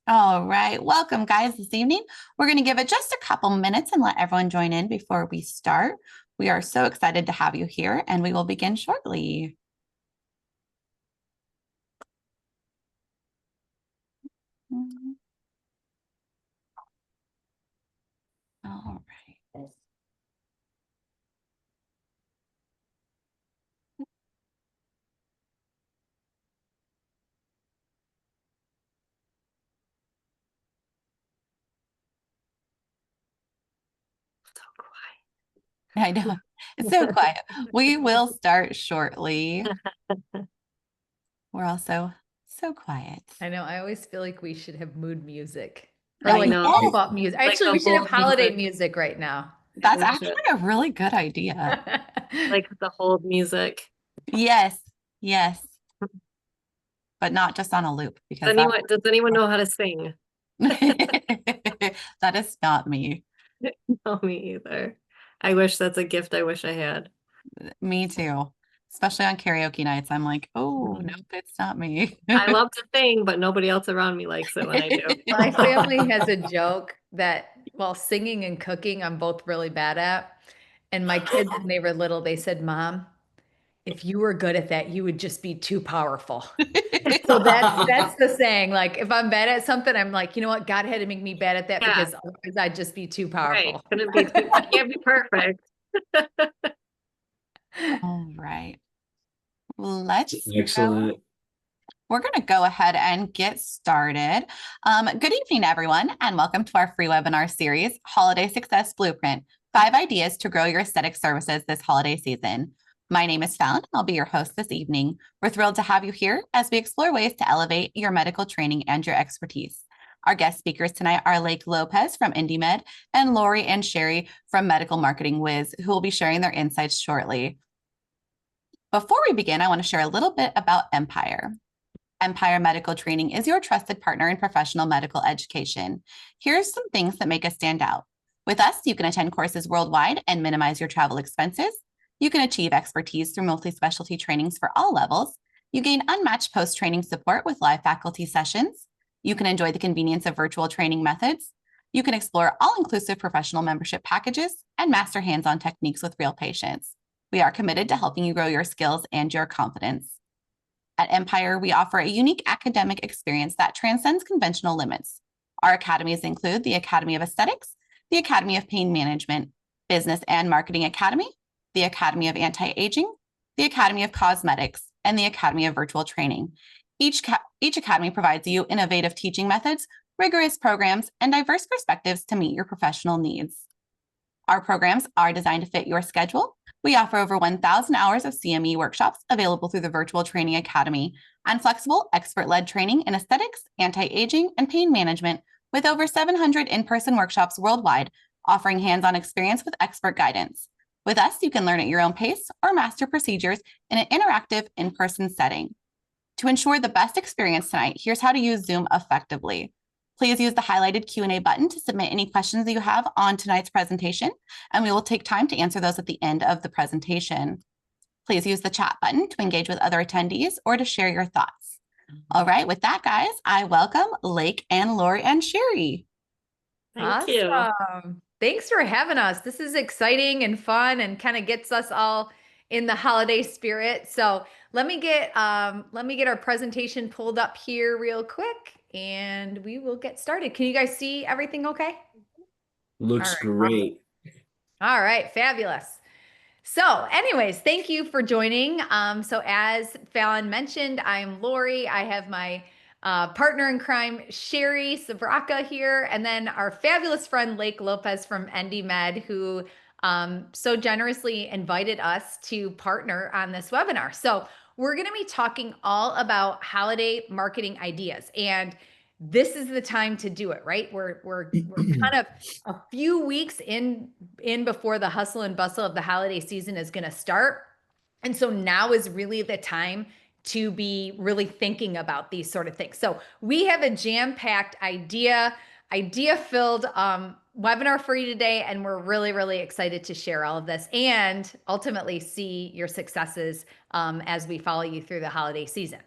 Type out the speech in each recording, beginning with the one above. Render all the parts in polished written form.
All right. Welcome, guys, this evening. We're going to give it just a couple minutes and let everyone join in before we start. We are so excited to have you here, and we will begin shortly. All right. I know. It's so quiet. We will start shortly. We're also so quiet. I know. I always feel like we should have mood music or like pop up music. Like Actually, the we should have hold holiday music. music right now. That's We actually should. a really good idea. Like the hold music. Yes, yes, but not just on a loop because Does anyone know how to sing? that is not me. No, me either. I wish that's a gift I wish I had. Me too. Especially on karaoke nights. I'm like, oh, nope, it's not me. I love to sing, but nobody else around me likes it when I do. My family has a joke that while singing and cooking, I'm both really bad at. And my kids, when they were little, they said, Mom, if you were good at that, you would just be too powerful. So that's the saying. Like if I'm bad at something, I'm like, you know what? God had to make me bad at that because otherwise I'd just be too Right. powerful. I can't be perfect. All right. Let's Excellent. We're going to go ahead and get started. Good evening, everyone, and welcome to our free webinar series, Holiday Success Blueprint, 5 Ideas to Grow Your Aesthetic Services this holiday season. My name is Fallon, and I'll be your host this evening. We're thrilled to have you here as we explore ways to elevate your medical training and your expertise. Our guest speakers tonight are Lake Lopez from EndyMed and Lori and Sherry from Medical Marketing Whiz, who will be sharing their insights shortly. Before we begin, I want to share a little bit about Empire. Empire Medical Training is your trusted partner in professional medical education. Here's some things that make us stand out. With us, you can attend courses worldwide and minimize your travel expenses. You can achieve expertise through multi-specialty trainings for all levels. You gain unmatched post-training support with live faculty sessions. You can enjoy the convenience of virtual training methods. You can explore all-inclusive professional membership packages and master hands-on techniques with real patients. We are committed to helping you grow your skills and your confidence. At Empire, we offer a unique academic experience that transcends conventional limits. Our academies include the Academy of Aesthetics, the Academy of Pain Management, Business and Marketing Academy, the Academy of Anti-Aging, the Academy of Cosmetics, and the Academy of Virtual Training. Each academy provides you innovative teaching methods, rigorous programs, and diverse perspectives to meet your professional needs. Our programs are designed to fit your schedule. We offer over 1,000 hours of CME workshops available through the Virtual Training Academy and flexible, expert-led training in aesthetics, anti-aging, and pain management with over 700 in-person workshops worldwide, offering hands-on experience with expert guidance. With us, you can learn at your own pace or master procedures in an interactive in-person setting. To ensure the best experience tonight, here's how to use Zoom effectively. Please use the highlighted Q&A button to submit any questions that you have on tonight's presentation, and we will take time to answer those at the end of the presentation. Please use the chat button to engage with other attendees or to share your thoughts. All right, with that, guys, I welcome Lake and Lori and Sherry. Thank you. Thanks for having us. This is exciting and fun and kind of gets us all in the holiday spirit. So let me get our presentation pulled up here real quick and we will get started. Can you guys see everything okay? Looks great. All right, fabulous. So anyways, thank you for joining. So as Fallon mentioned, I'm Lori. I have my partner in crime, Sherry Sabraka here, and then our fabulous friend, Lake Lopez from EndyMed, who so generously invited us to partner on this webinar. So we're going to be talking all about holiday marketing ideas, and this is the time to do it, right? We're kind of a few weeks in before the hustle and bustle of the holiday season is going to start. And so now is really the time to be really thinking about these sort of things. So we have a jam-packed idea-filled webinar for you today, and we're really, really excited to share all of this and ultimately see your successes as we follow you through the holiday season.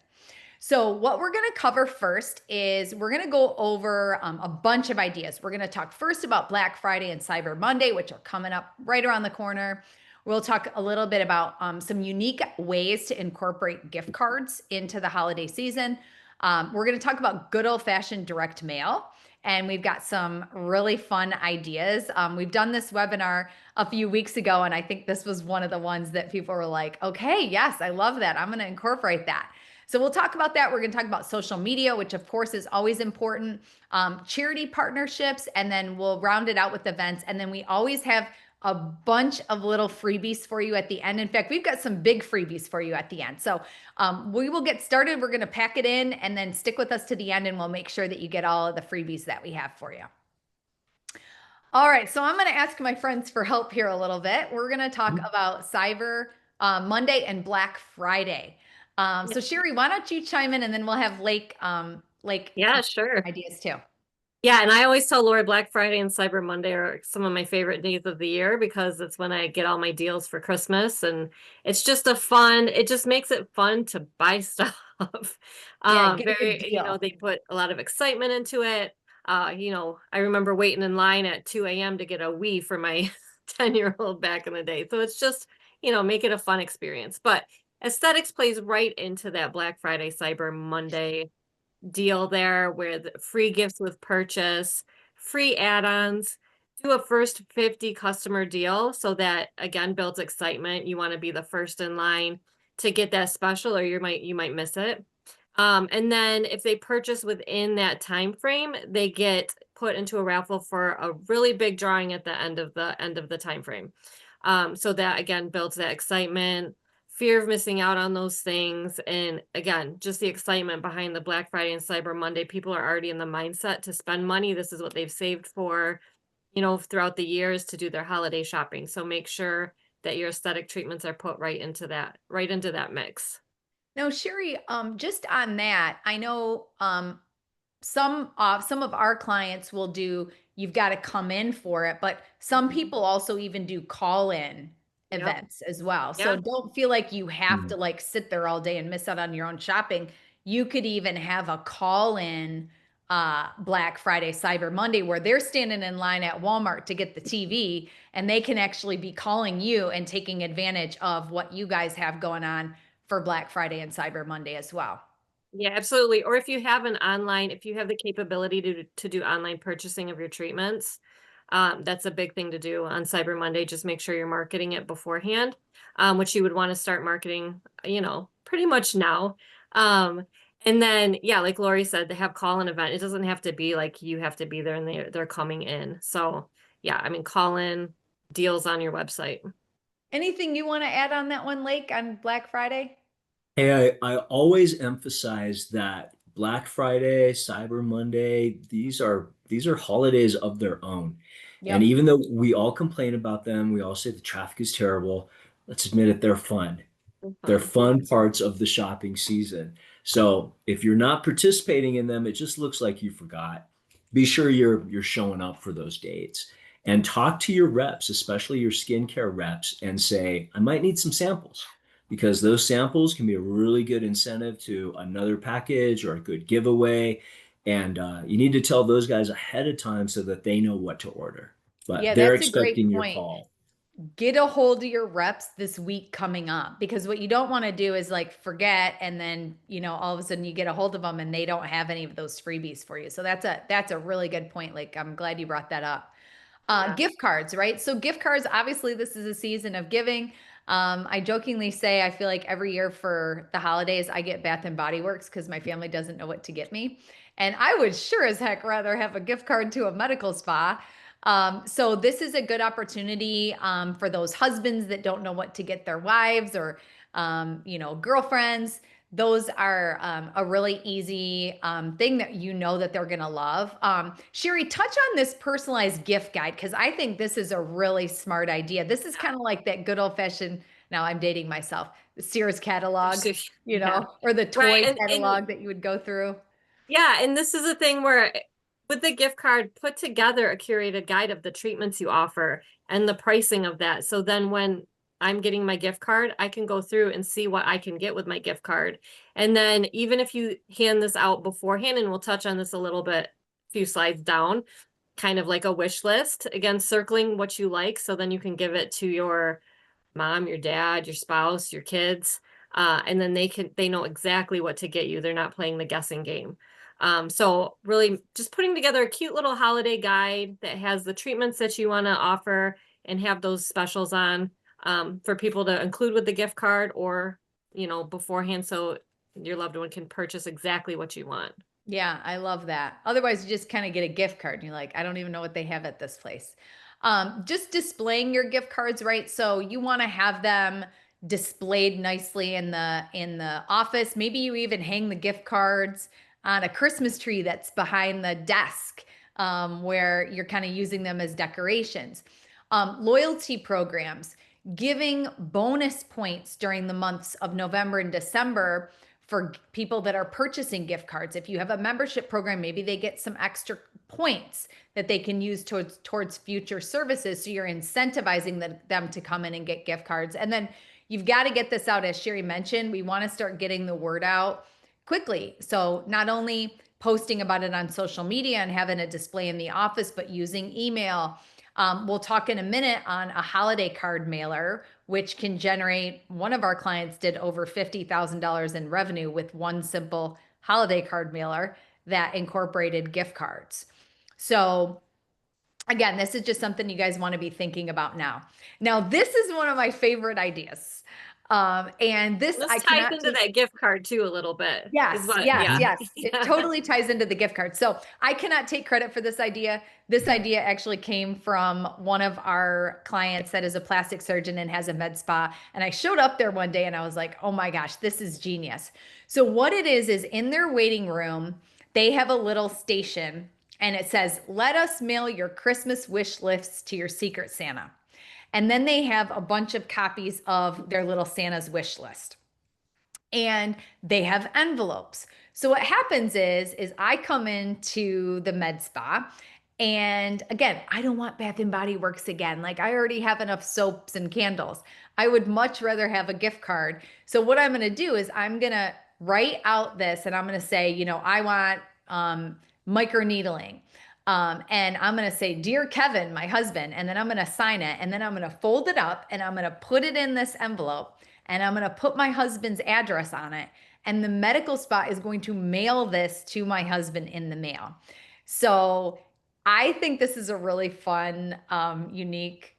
So what we're going to cover first is we're going to go over a bunch of ideas. We're going to talk first about Black Friday and Cyber Monday, which are coming up right around the corner. We'll talk a little bit about some unique ways to incorporate gift cards into the holiday season. We're going to talk about good old-fashioned direct mail. And we've got some really fun ideas. We've done this webinar a few weeks ago, and I think this was one of the ones that people were like, okay, yes, I love that. I'm going to incorporate that. So we'll talk about that. We're going to talk about social media, which of course is always important, charity partnerships, and then we'll round it out with events. And then we always have a bunch of little freebies for you at the end. In fact, we've got some big freebies for you at the end. So we will get started. We're going to pack it in and then stick with us to the end, and we'll make sure that you get all of the freebies that we have for you. All right, so I'm going to ask my friends for help here a little bit. We're going to talk about Cyber Monday and Black Friday. So Sherry, why don't you chime in, and then we'll have Lake Yeah, sure. ideas too. Yeah, and I always tell Lori Black Friday and Cyber Monday are some of my favorite days of the year because it's when I get all my deals for Christmas, and it's just it just makes it fun to buy stuff. Yeah, get a good deal. They put a lot of excitement into it. I remember waiting in line at 2 a.m. to get a Wii for my 10-year-old back in the day. So it's just, make it a fun experience. But aesthetics plays right into that Black Friday, Cyber Monday deal there, where the free gifts with purchase, free add-ons, do a first 50 customer deal. So that again builds excitement. You want to be the first in line to get that special, or you might miss it. And then if they purchase within that time frame, they get put into a raffle for a really big drawing at the end of the time frame. So that again builds that excitement, fear of missing out on those things. And again, just the excitement behind the Black Friday and Cyber Monday. People are already in the mindset to spend money. This is what they've saved for, throughout the years to do their holiday shopping. So make sure that your aesthetic treatments are put right into that mix. Now, Sherry, just on that, I know some of our clients will do, you've got to come in for it, but some people also even do call-in Yep. events as well. So Yeah. don't feel like you have to like sit there all day and miss out on your own shopping. You could even have a call-in Black Friday, Cyber Monday, where they're standing in line at Walmart to get the TV, and they can actually be calling you and taking advantage of what you guys have going on for Black Friday and Cyber Monday as well. Yeah, absolutely. Or if you have if you have the capability to do online purchasing of your treatments, that's a big thing to do on Cyber Monday. Just make sure you're marketing it beforehand, which you would want to start marketing, pretty much now. And then, yeah, like Lori said, they have call-in event. It doesn't have to be like you have to be there and they're coming in. So yeah, I mean, call-in deals on your website. Anything you want to add on that one, Lake, on Black Friday? Hey, I always emphasize that Black Friday, Cyber Monday, these are holidays of their own. And Yep. even though we all complain about them, we all say the traffic is terrible, let's admit it, they're fun. They're fun parts of the shopping season. So if you're not participating in them, it just looks like you forgot. Be sure you're showing up for those dates and talk to your reps, especially your skincare reps, and say, I might need some samples, because those samples can be a really good incentive to another package or a good giveaway. And you need to tell those guys ahead of time so that they know what to order. But Yeah, they're that's a great expecting your point. call. Get a hold of your reps this week coming up, because what you don't want to do is like forget, and then all of a sudden you get a hold of them and they don't have any of those freebies for you. So that's a really good point. Like, I'm glad you brought that up. Yeah. Gift cards, right? So gift cards, obviously this is a season of giving. I jokingly say, I feel like every year for the holidays, I get Bath and Body Works because my family doesn't know what to get me. And I would sure as heck rather have a gift card to a medical spa. So this is a good opportunity for those husbands that don't know what to get their wives, or girlfriends. Those are a really easy thing that that they're gonna love. Sherry, touch on this personalized gift guide, because I think this is a really smart idea. This is kind of like that good old fashioned, now I'm dating myself, the Sears catalog, Yeah. or the toy Right. catalog that you would go through. Yeah, and this is a thing where with the gift card, put together a curated guide of the treatments you offer and the pricing of that. So then when I'm getting my gift card, I can go through and see what I can get with my gift card. And then even if you hand this out beforehand, and we'll touch on this a little bit, a few slides down, kind of like a wish list, again, circling what you like. So then you can give it to your mom, your dad, your spouse, your kids. And then they know exactly what to get you. They're not playing the guessing game. So really just putting together a cute little holiday guide that has the treatments that you want to offer and have those specials on, for people to include with the gift card, or, beforehand, so your loved one can purchase exactly what you want. Yeah, I love that. Otherwise, you just kind of get a gift card and you're like, I don't even know what they have at this place. Just displaying your gift cards, right? So you want to have them displayed nicely in the office. Maybe you even hang the gift cards on a Christmas tree that's behind the desk, where you're kind of using them as decorations. Loyalty programs, giving bonus points during the months of November and December for people that are purchasing gift cards. If you have a membership program, maybe they get some extra points that they can use towards future services. So you're incentivizing them to come in and get gift cards. And then you've got to get this out. As Sherry mentioned, we want to start getting the word out quickly. So not only posting about it on social media and having a display in the office, but using email. We'll talk in a minute on a holiday card mailer, which can generate, one of our clients did over $50,000 in revenue with one simple holiday card mailer that incorporated gift cards. So again, this is just something you guys want to be thinking about now. Now, this is one of my favorite ideas. And this ties into that gift card too a little bit. Yes, yes. It totally ties into the gift card. So I cannot take credit for this idea. This idea actually came from one of our clients that is a plastic surgeon and has a med spa. And I showed up there one day and I was like, oh my gosh, this is genius. So what it is in their waiting room, they have a little station and it says, let us mail your Christmas wish lists to your Secret Santa. And then they have a bunch of copies of their little Santa's wish list. And they have envelopes. So what happens is I come into the med spa, and again, I don't want Bath and Body Works again. Like, I already have enough soaps and candles. I would much rather have a gift card. So what I'm going to do is I'm going to write out this, and I'm going to say, I want micro needling. And I'm going to say, dear Kevin, my husband, and then I'm going to sign it, and then I'm going to fold it up and I'm going to put it in this envelope, and I'm going to put my husband's address on it. And the medical spa is going to mail this to my husband in the mail. So I think this is a really fun, unique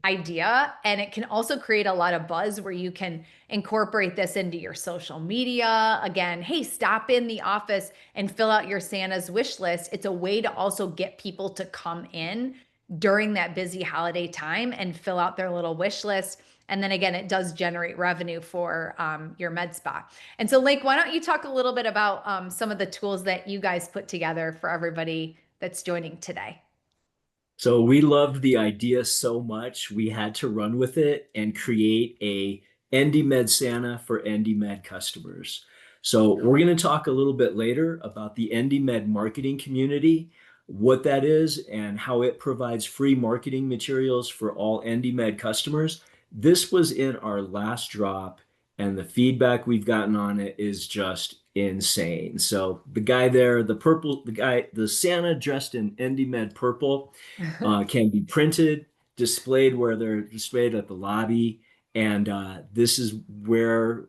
idea. And it can also create a lot of buzz where you can incorporate this into your social media. Again, hey, stop in the office and fill out your Santa's wish list. It's a way to also get people to come in during that busy holiday time and fill out their little wish list. And then again, it does generate revenue for your med spa. And so, Lake, why don't you talk a little bit about some of the tools that you guys put together for everybody that's joining today? So we loved the idea so much, we had to run with it and create a EndyMed Santa for EndyMed customers. So we're going to talk a little bit later about the EndyMed marketing community, what that is, and how it provides free marketing materials for all EndyMed customers. This was in our last drop, and the feedback we've gotten on it is just insane. So the guy there, the Santa dressed in EndyMed purple, can be printed, displayed where they're displayed at the lobby. And this is where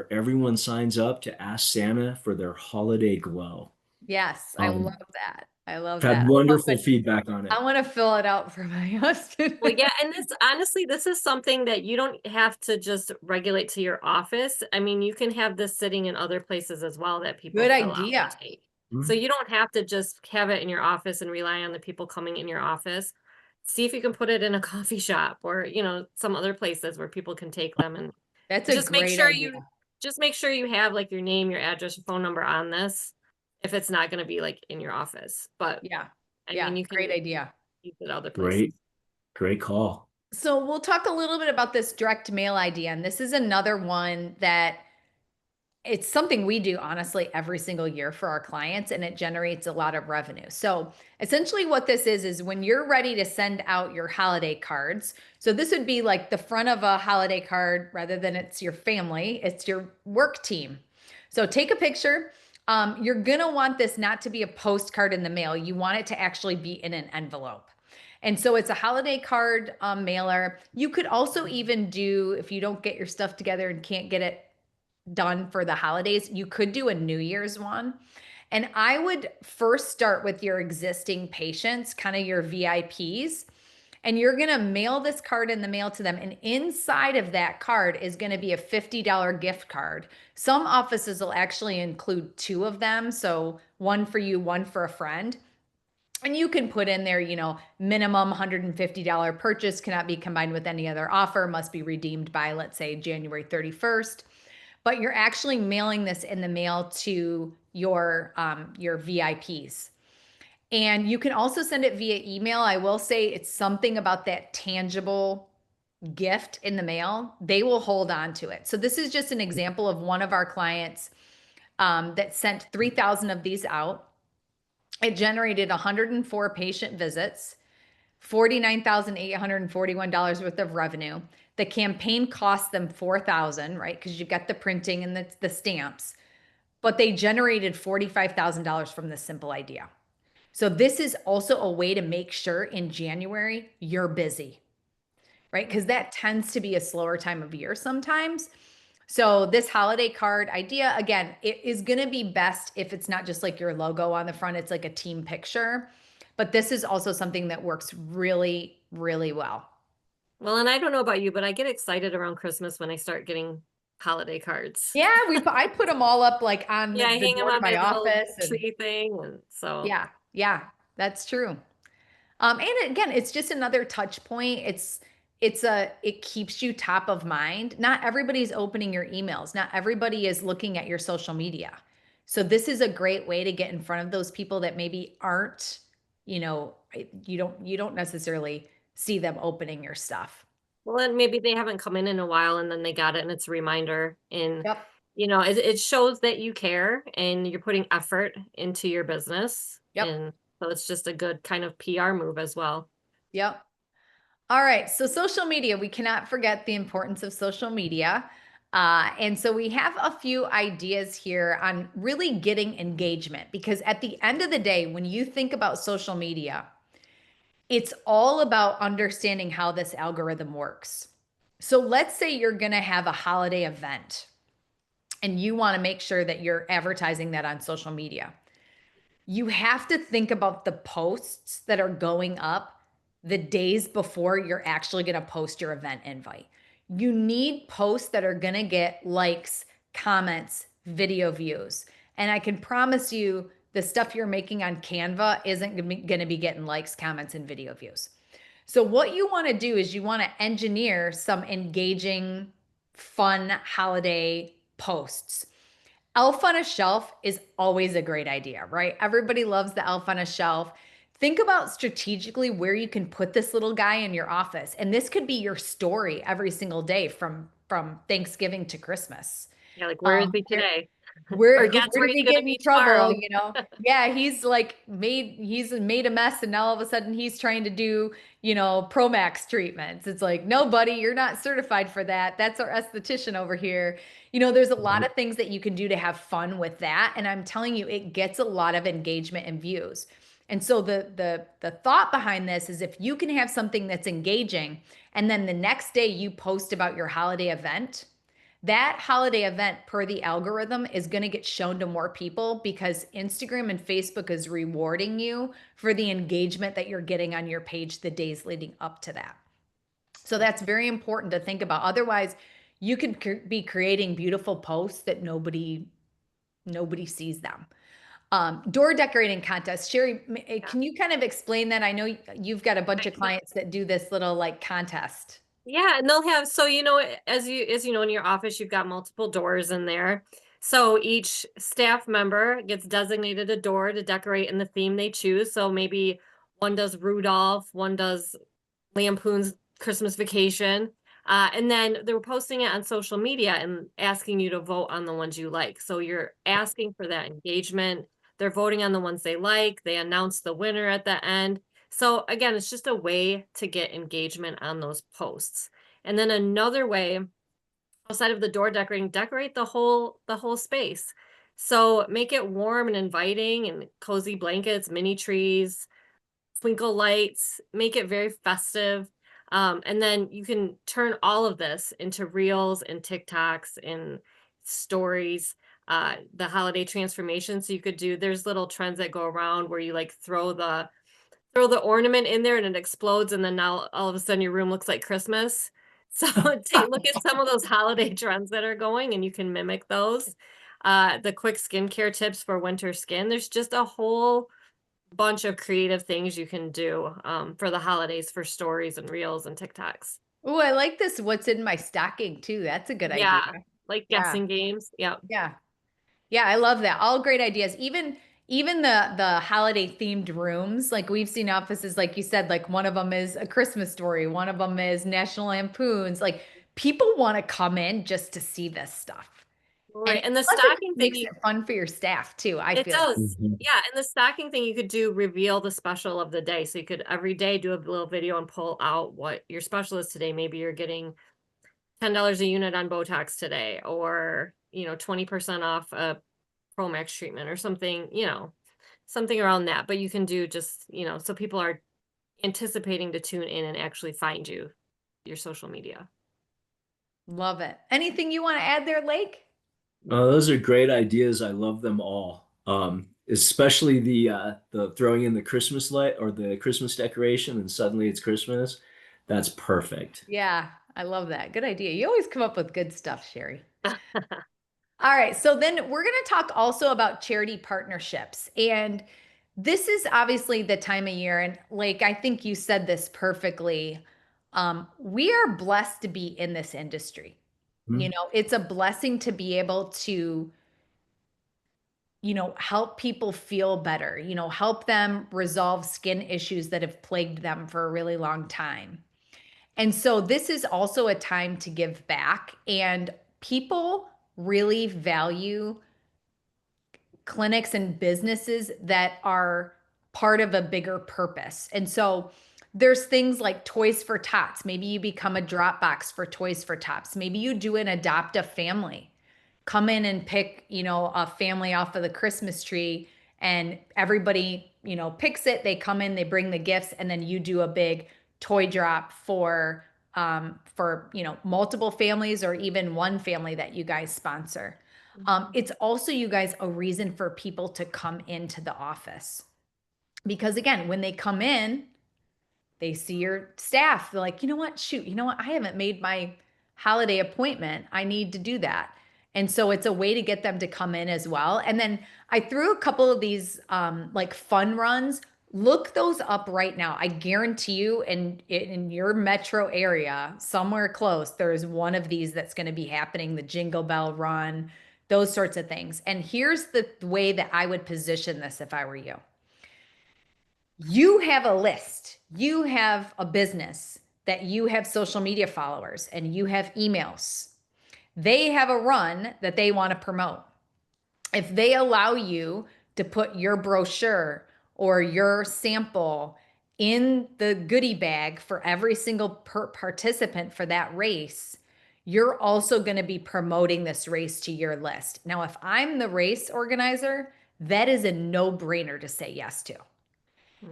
everyone signs up to ask Santa for their holiday glow. Yes, I love that. I love that. Had wonderful feedback on it. I want to fill it out for my husband. Well, yeah, and this is something that you don't have to just regulate to your office. I mean, you can have this sitting in other places as well that people Good fill idea. out and take. So you don't have to just have it in your office and rely on the people coming in your office. See if you can put it in a coffee shop or, some other places where people can take them. And that's a great idea. Just make sure you have like your name, your address, your phone number on this, if it's not going to be like in your office. But yeah, I mean, you can great idea. Use it other places. Great call. So we'll talk a little bit about this direct mail idea. And this is another one that it's something we do honestly every single year for our clients, and it generates a lot of revenue. So essentially what this is when you're ready to send out your holiday cards. So this would be like the front of a holiday card rather than it's your family, it's your work team. So take a picture. You're going to want this not to be a postcard in the mail. You want it to actually be in an envelope. And so it's a holiday card mailer. You could also even do, if you don't get your stuff together and can't get it done for the holidays, you could do a New Year's one. And I would first start with your existing patients, kind of your VIPs, and you're going to mail this card in the mail to them. And inside of that card is going to be a $50 gift card. Some offices will actually include 2 of them. So one for you, one for a friend. And you can put in there, minimum $150 purchase cannot be combined with any other offer, must be redeemed by, let's say, January 31st. But you're actually mailing this in the mail to your VIPs. And you can also send it via email. I will say it's something about that tangible gift in the mail. They will hold on to it. So this is just an example of one of our clients that sent 3,000 of these out. It generated 104 patient visits, $49,841 worth of revenue. The campaign cost them $4,000, right? Because you've got the printing and the stamps, but they generated $45,000 from this simple idea. So this is also a way to make sure in January you're busy, right? Because that tends to be a slower time of year sometimes. So this holiday card idea, again, it is going to be best if it's not just like your logo on the front, it's like a team picture. But this is also something that works really, really well. Well, and I don't know about you, but I get excited around Christmas when I start getting holiday cards. Yeah, I put them all up like on Yeah, I the hang them door on of my my little office. And tree thing, and so yeah, that's true. And again, it's just another touch point. It keeps you top of mind. Not everybody's opening your emails. Not everybody is looking at your social media. So this is a great way to get in front of those people that maybe aren't, you don't necessarily see them opening your stuff. well, and maybe they haven't come in a while, and then they got it, and it's a reminder. And Yep. it shows that you care and you're putting effort into your business. Yep. And so it's just a good kind of PR move as well. Yep. All right. So social media, we cannot forget the importance of social media. And so we have a few ideas here on really getting engagement, because at the end of the day, when you think about social media, it's all about understanding how this algorithm works. So let's say you're going to have a holiday event and you want to make sure that you're advertising that on social media. You have to think about the posts that are going up the days before you're actually going to post your event invite. You need posts that are going to get likes, comments, video views. And I can promise you the stuff you're making on Canva isn't going to be getting likes, comments, and video views. So what you want to do is you want to engineer some engaging, fun holiday posts. Elf on a shelf is always a great idea, right? Everybody loves the elf on a shelf. Think about strategically where you can put this little guy in your office. And this could be your story every single day from Thanksgiving to Christmas. Yeah, like where is he today? Where Or guess did where he he's get gonna in be trouble? tomorrow. Yeah, he's made a mess, and now all of a sudden he's trying to do, Promax treatments. It's like, no, buddy, you're not certified for that. That's our esthetician over here. There's a lot of things that you can do to have fun with that. And I'm telling you, it gets a lot of engagement and views. And so the thought behind this is if you can have something that's engaging, and then the next day you post about your holiday event, that holiday event per the algorithm is going to get shown to more people because Instagram and Facebook is rewarding you for the engagement that you're getting on your page the days leading up to that. So that's very important to think about. Otherwise, you could be creating beautiful posts that nobody sees them. Door decorating contest. Sherry, can you kind of explain that? I know you've got a bunch of clients that do this little contest. Yeah, and they'll have, so as you know, in your office, you've got multiple doors in there. So each staff member gets designated a door to decorate in the theme they choose. So maybe one does Rudolph, one does Lampoon's Christmas Vacation. And then they were posting it on social media and asking you to vote on the ones you like. So you're asking for that engagement. They're voting on the ones they like. They announce the winner at the end. So again, it's just a way to get engagement on those posts. And then another way, outside of the door decorating, decorate the whole space. So make it warm and inviting and cozy blankets, mini trees, twinkle lights, make it very festive. And then you can turn all of this into reels and TikToks and stories. The holiday transformation. So you could do, there's little trends that go around where you like throw the ornament in there and it explodes, and then now all of a sudden your room looks like Christmas. So look at some of those holiday trends that are going, and you can mimic those. The quick skincare tips for winter skin. There's just a whole bunch of creative things you can do for the holidays for stories and reels and TikToks. Oh, I like this. What's in my stocking too? That's a good idea. Yeah, like Yeah. guessing games. Yeah. Yeah. Yeah, I love that. All great ideas. Even the holiday themed rooms, like we've seen offices, like you said, like one of them is A Christmas Story, one of them is National Lampoons. Like people want to come in just to see this stuff. Right. And the Plus it stocking thing, makes it fun for your staff too, I it feel. does. Mhm. Yeah. And the stocking thing, you could do reveal the special of the day. So you could every day do a little video and pull out what your special is today. Maybe you're getting $10 a unit on Botox today, or, 20% off a Pro Max treatment or something, something around that. But you can do just, so people are anticipating to tune in and actually find your social media. Love it. Anything you want to add there, Lake? Those are great ideas. I love them all. Especially the throwing in the Christmas light or the Christmas decoration and suddenly it's Christmas. That's perfect. Yeah, I love that. Good idea. You always come up with good stuff, Sherry. All right, so then we're going to talk also about charity partnerships. And this is obviously the time of year. And like, I think you said this perfectly. We are blessed to be in this industry. Hmm. It's a blessing to be able to, help people feel better, help them resolve skin issues that have plagued them for a really long time. And so this is also a time to give back. And people really value clinics and businesses that are part of a bigger purpose. And so there's things like Toys for Tots. Maybe you become a drop box for Toys for Tots. Maybe you do an adopt a family. Come in and pick, a family off of the Christmas tree, and everybody, picks it. They come in, they bring the gifts, and then you do a big toy drop for multiple families or even one family that you guys sponsor. It's also, you guys, a reason for people to come into the office. Because again, when they come in, they see your staff. They're like, you know what? Shoot, I haven't made my holiday appointment. I need to do that. And so it's a way to get them to come in as well. And then I threw a couple of these like fun runs. Look those up right now. I guarantee you in your metro area, somewhere close, there's one of these that's going to be happening, the Jingle Bell Run, those sorts of things. And here's the way that I would position this if I were you. You have a list, you have a business, that you have social media followers and you have emails. They have a run that they want to promote. If they allow you to put your brochure or your sample in the goodie bag for every single participant for that race, you're also going to be promoting this race to your list. Now, if I'm the race organizer, that is a no-brainer to say yes to.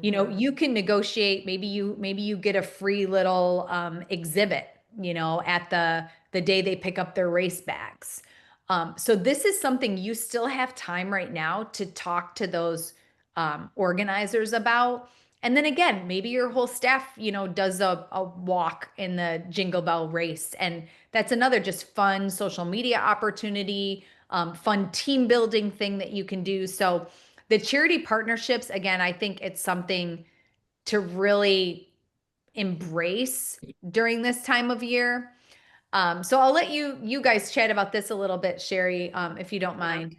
You can negotiate. Maybe you get a free little exhibit, at the day they pick up their race bags. So this is something you still have time right now to talk to those organizers about. And then again, maybe your whole staff, does a walk in the Jingle Bell race. And that's another just fun social media opportunity, fun team building thing that you can do. So the charity partnerships, again, I think it's something to really embrace during this time of year. So I'll let you guys chat about this a little bit, Sherry, if you don't mind.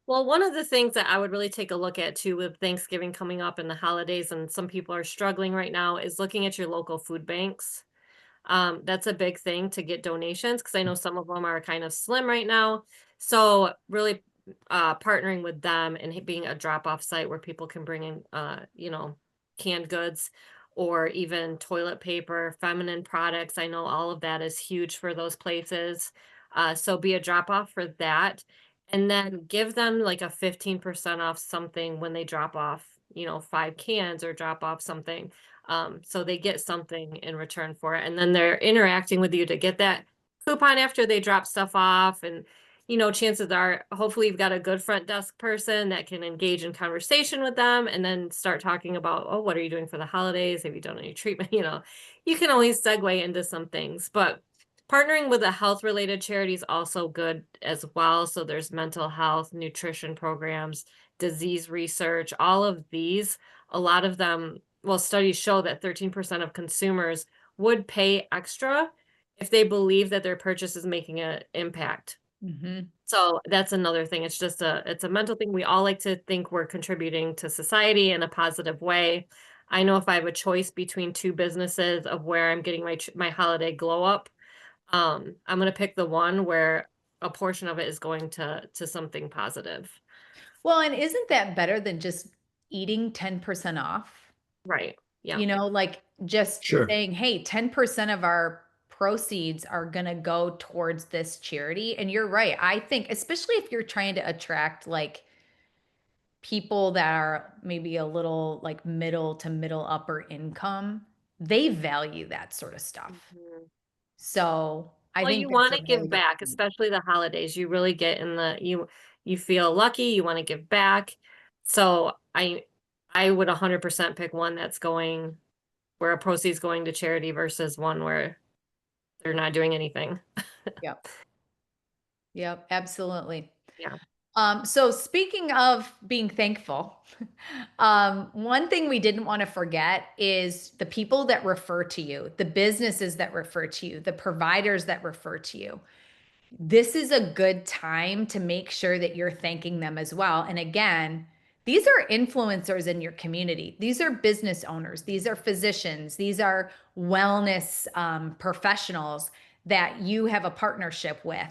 Well, one of the things that I would really take a look at too, with Thanksgiving coming up and the holidays, and some people are struggling right now, is looking at your local food banks. That's a big thing to get donations because I know some of them are kind of slim right now. So really partnering with them and being a drop-off site where people can bring in, canned goods or even toilet paper, feminine products. I know all of that is huge for those places. So be a drop-off for that. And then give them like a 15% off something when they drop off, 5 cans or drop off something. So they get something in return for it. And then they're interacting with you to get that coupon after they drop stuff off. And, chances are, hopefully you've got a good front desk person that can engage in conversation with them and then start talking about, oh, what are you doing for the holidays? Have you done any treatment? You can always segue into some things, but partnering with a health related charity is also good as well. So there's mental health, nutrition programs, disease research, all of these, a lot of them, well, studies show that 13% of consumers would pay extra if they believe that their purchase is making an impact. Mm-hmm. So that's another thing. It's just it's a mental thing. We all like to think we're contributing to society in a positive way. I know if I have a choice between two businesses of where I'm getting my holiday glow up, I'm going to pick the one where a portion of it is going to something positive. Well, and isn't that better than just eating 10% off? Right. Yeah. Like just Sure. saying, hey, 10% of our proceeds are going to go towards this charity. And you're right. I think, especially if you're trying to attract like people that are maybe a little like middle to middle upper income, they value that sort of stuff. Mhm. So I Well, think you that's want a to really give good back, point. especially the holidays. You really get in you feel lucky, you want to give back. So I would 100% pick one that's going where a proceed's going to charity versus one where they're not doing anything. Yep. Yep. Absolutely. Yeah. So speaking of being thankful, one thing we didn't want to forget is the people that refer to you, the businesses that refer to you, the providers that refer to you. This is a good time to make sure that you're thanking them as well. And again, these are influencers in your community. These are business owners. These are physicians. These are wellness professionals that you have a partnership with,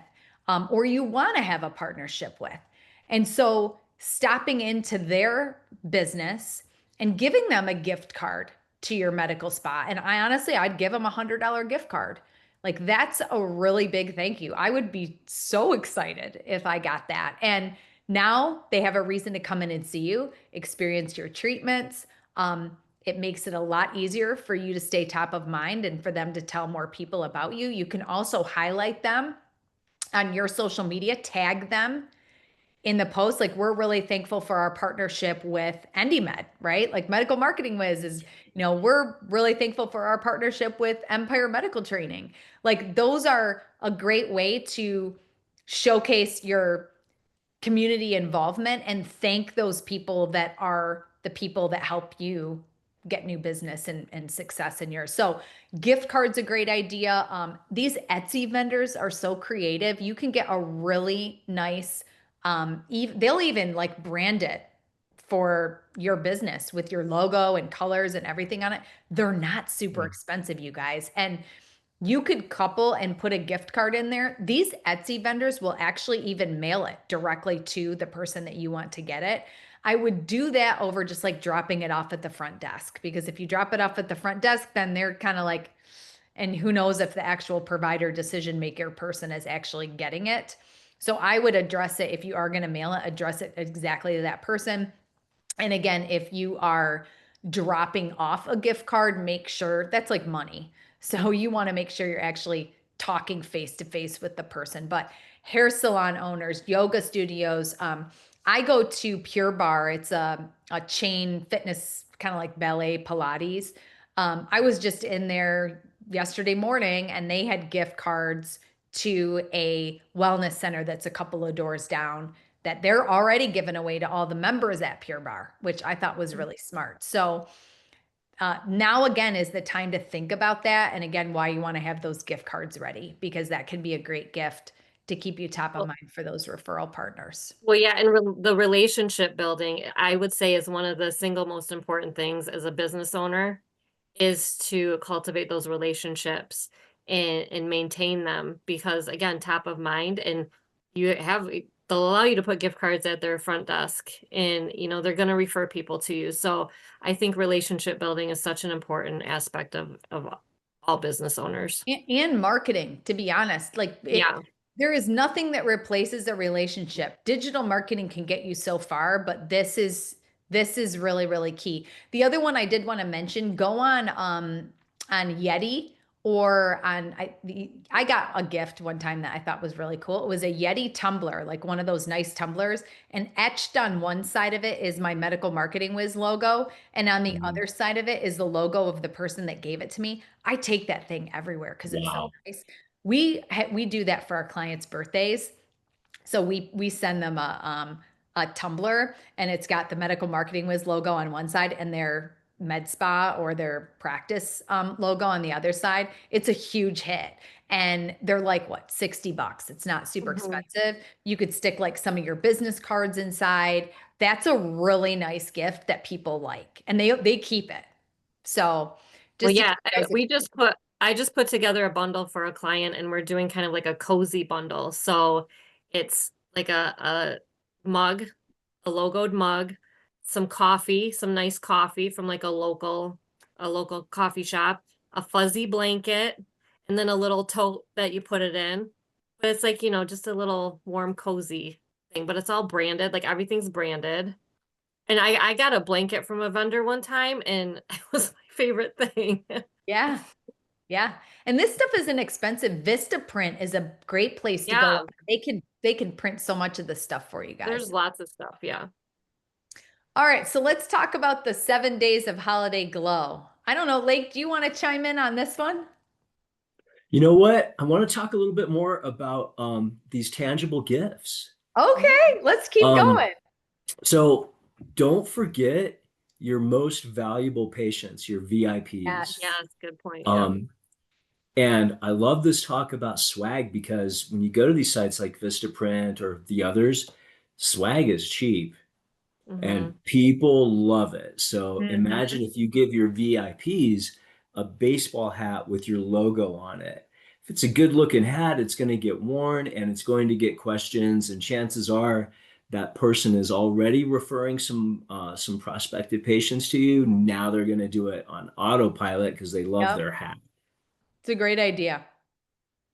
or you want to have a partnership with. And so stopping into their business and giving them a gift card to your medical spa. And I'd give them $100 gift card. Like that's a really big thank you. I would be so excited if I got that. And now they have a reason to come in and see you, experience your treatments. It makes it a lot easier for you to stay top of mind and for them to tell more people about you. You can also highlight them on your social media, tag them in the post. Like we're really thankful for our partnership with EndyMed, right? Like Medical Marketing Whiz is, we're really thankful for our partnership with Empire Medical Training. Like those are a great way to showcase your community involvement and thank those people that are the people that help you get new business and success in yours. So gift cards a great idea. These Etsy vendors are so creative. You can get a really nice, they'll even like brand it for your business with your logo and colors and everything on it. They're not super expensive, you guys. And you could couple and put a gift card in there. These Etsy vendors will actually even mail it directly to the person that you want to get it. I would do that over just like dropping it off at the front desk, because if you drop it off at the front desk, then they're kind of like, and who knows if the actual provider decision maker person is actually getting it. So I would address it, if you are going to mail it, address it exactly to that person. And again, if you are dropping off a gift card, make sure that's like money. So you want to make sure you're actually talking face to face with the person. But hair salon owners, yoga studios, I go to Pure Barre. It's a chain fitness, kind of like ballet Pilates. I was just in there yesterday morning and they had gift cards to a wellness center that's a couple of doors down that they're already giving away to all the members at Pure Barre, which I thought was really smart. So now again is the time to think about that. And again, why you want to have those gift cards ready, because that can be a great gift to keep you top of mind for those referral partners. Well, yeah, and the relationship building, I would say, is one of the single most important things as a business owner is to cultivate those relationships and maintain them, because again, top of mind, and they'll allow you to put gift cards at their front desk, and they're going to refer people to you. So I think relationship building is such an important aspect of all business owners. And marketing, to be honest. Yeah. There is nothing that replaces a relationship. Digital marketing can get you so far, but this is really, really key. The other one I did want to mention, go on Yeti, or I got a gift one time that I thought was really cool. It was a Yeti tumbler, like one of those nice tumblers, and etched on one side of it is my Medical Marketing Whiz logo, and on the other side of it is the logo of the person that gave it to me. I take that thing everywhere because it's so Wow. nice. We do that for our clients' birthdays. So we send them a tumbler, and it's got the Medical Marketing Whiz logo on one side and their med spa or their practice logo on the other side. It's a huge hit. And they're like, what, $60? It's not super expensive. You could stick like some of your business cards inside. That's a really nice gift that people like, and they keep it. So Well, just to yeah, give you guys I just put together a bundle for a client, and we're doing kind of like a cozy bundle. So it's like a mug, a logoed mug, some coffee, some nice coffee from like a local coffee shop, a fuzzy blanket, and then a little tote that you put it in. But it's like, just a little warm, cozy thing, but it's all branded, like everything's branded. And I got a blanket from a vendor one time, and it was my favorite thing. Yeah. Yeah. And this stuff isn't expensive. Vistaprint is a great place to go. Yeah, They can print so much of this stuff for you there's guys. lots of stuff. Yeah. All right, so let's talk about the 7 days of holiday glow. I don't know, Lake, do you want to chime in on this one? You know what? I want to talk a little bit more about these tangible gifts. Okay, let's keep Um, going. so don't forget your most valuable patients, your Yes. VIPs. Yeah, that's a good point. Yeah. Um, and I love this talk about swag because when you go to these sites like Vistaprint or the others, swag is cheap Hmm. and people love it. So Mhm. imagine if you give your VIPs a baseball hat with your logo on it. If it's a good looking hat, it's going to get worn and it's going to get questions, and chances are that person is already referring some prospective patients to you. Now they're going to do it on autopilot because they love Yep, their hat. it's a great idea.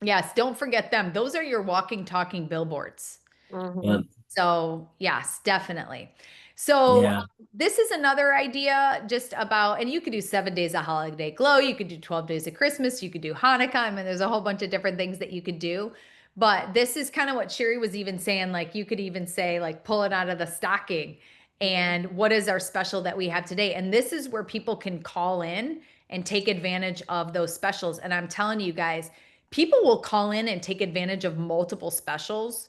Yes, don't forget them. Those are your walking, talking billboards. Hmm. Um, So, yes, definitely. So, yeah. this is another idea just about, and you could do 7 days of holiday glow. You could do 12 days of Christmas. You could do Hanukkah. I mean, there's a whole bunch of different things that you could do. But this is kind of what Sherry was even saying. Like, you could even say, like, pull it out of the stocking. And what is our special that we have today? And this is where people can call in and take advantage of those specials. And I'm telling you guys, people will call in and take advantage of multiple specials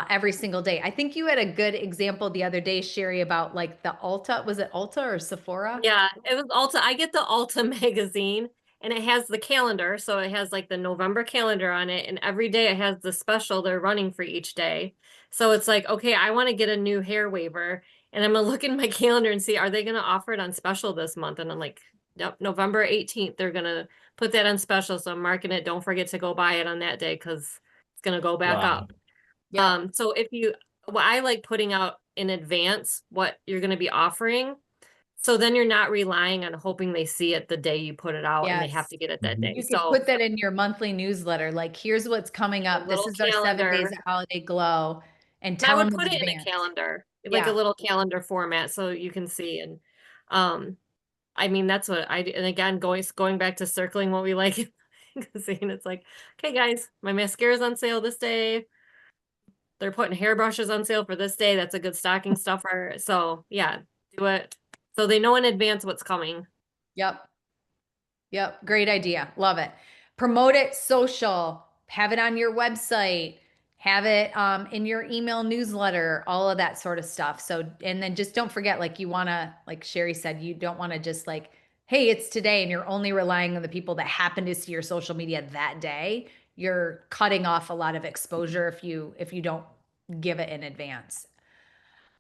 every single day. I think you had a good example the other day, Sherry, about like the Ulta. Was it Ulta or Sephora? Yeah, it was Ulta. I get the Ulta magazine, and it has the calendar. So it has like the November calendar on it, and every day it has the special they're running for each day. So it's like, okay, I want to get a new hair waiver, and I'm gonna look in my calendar and see, are they gonna offer it on special this month? And I'm like, yep, November 18th, they're gonna put that on special. So I'm marking it. Don't forget to go buy it on that day because it's gonna go back Wow. up. Yep. So what I like putting out in advance what you're gonna be offering. So then you're not relying on hoping they see it the day you put it out and they have Yes. to get it that Mhm. day. You could So put that in your monthly newsletter. Like, here's what's coming a up. This little is our 7 days calendar. of holiday glow, and And I tell would them in put it in a advance. calendar, like a Yeah. little calendar format so you can see. And um I mean that's what I do. And again, going back to circling what we like in the magazine, it's like, okay guys, my mascara's on sale this day. They're putting hairbrushes on sale for this day. That's a good stocking stuffer. So yeah, do it so they know in advance what's coming. Yep. Yep. Great idea. Love it. Promote it social, have it on your website, have it in your email newsletter, all of that sort of stuff. So, and then just don't forget, like, you want to, like Sherry said, you don't want to just like, hey, it's today, and you're only relying on the people that happen to see your social media that day. You're cutting off a lot of exposure if you don't give it in advance.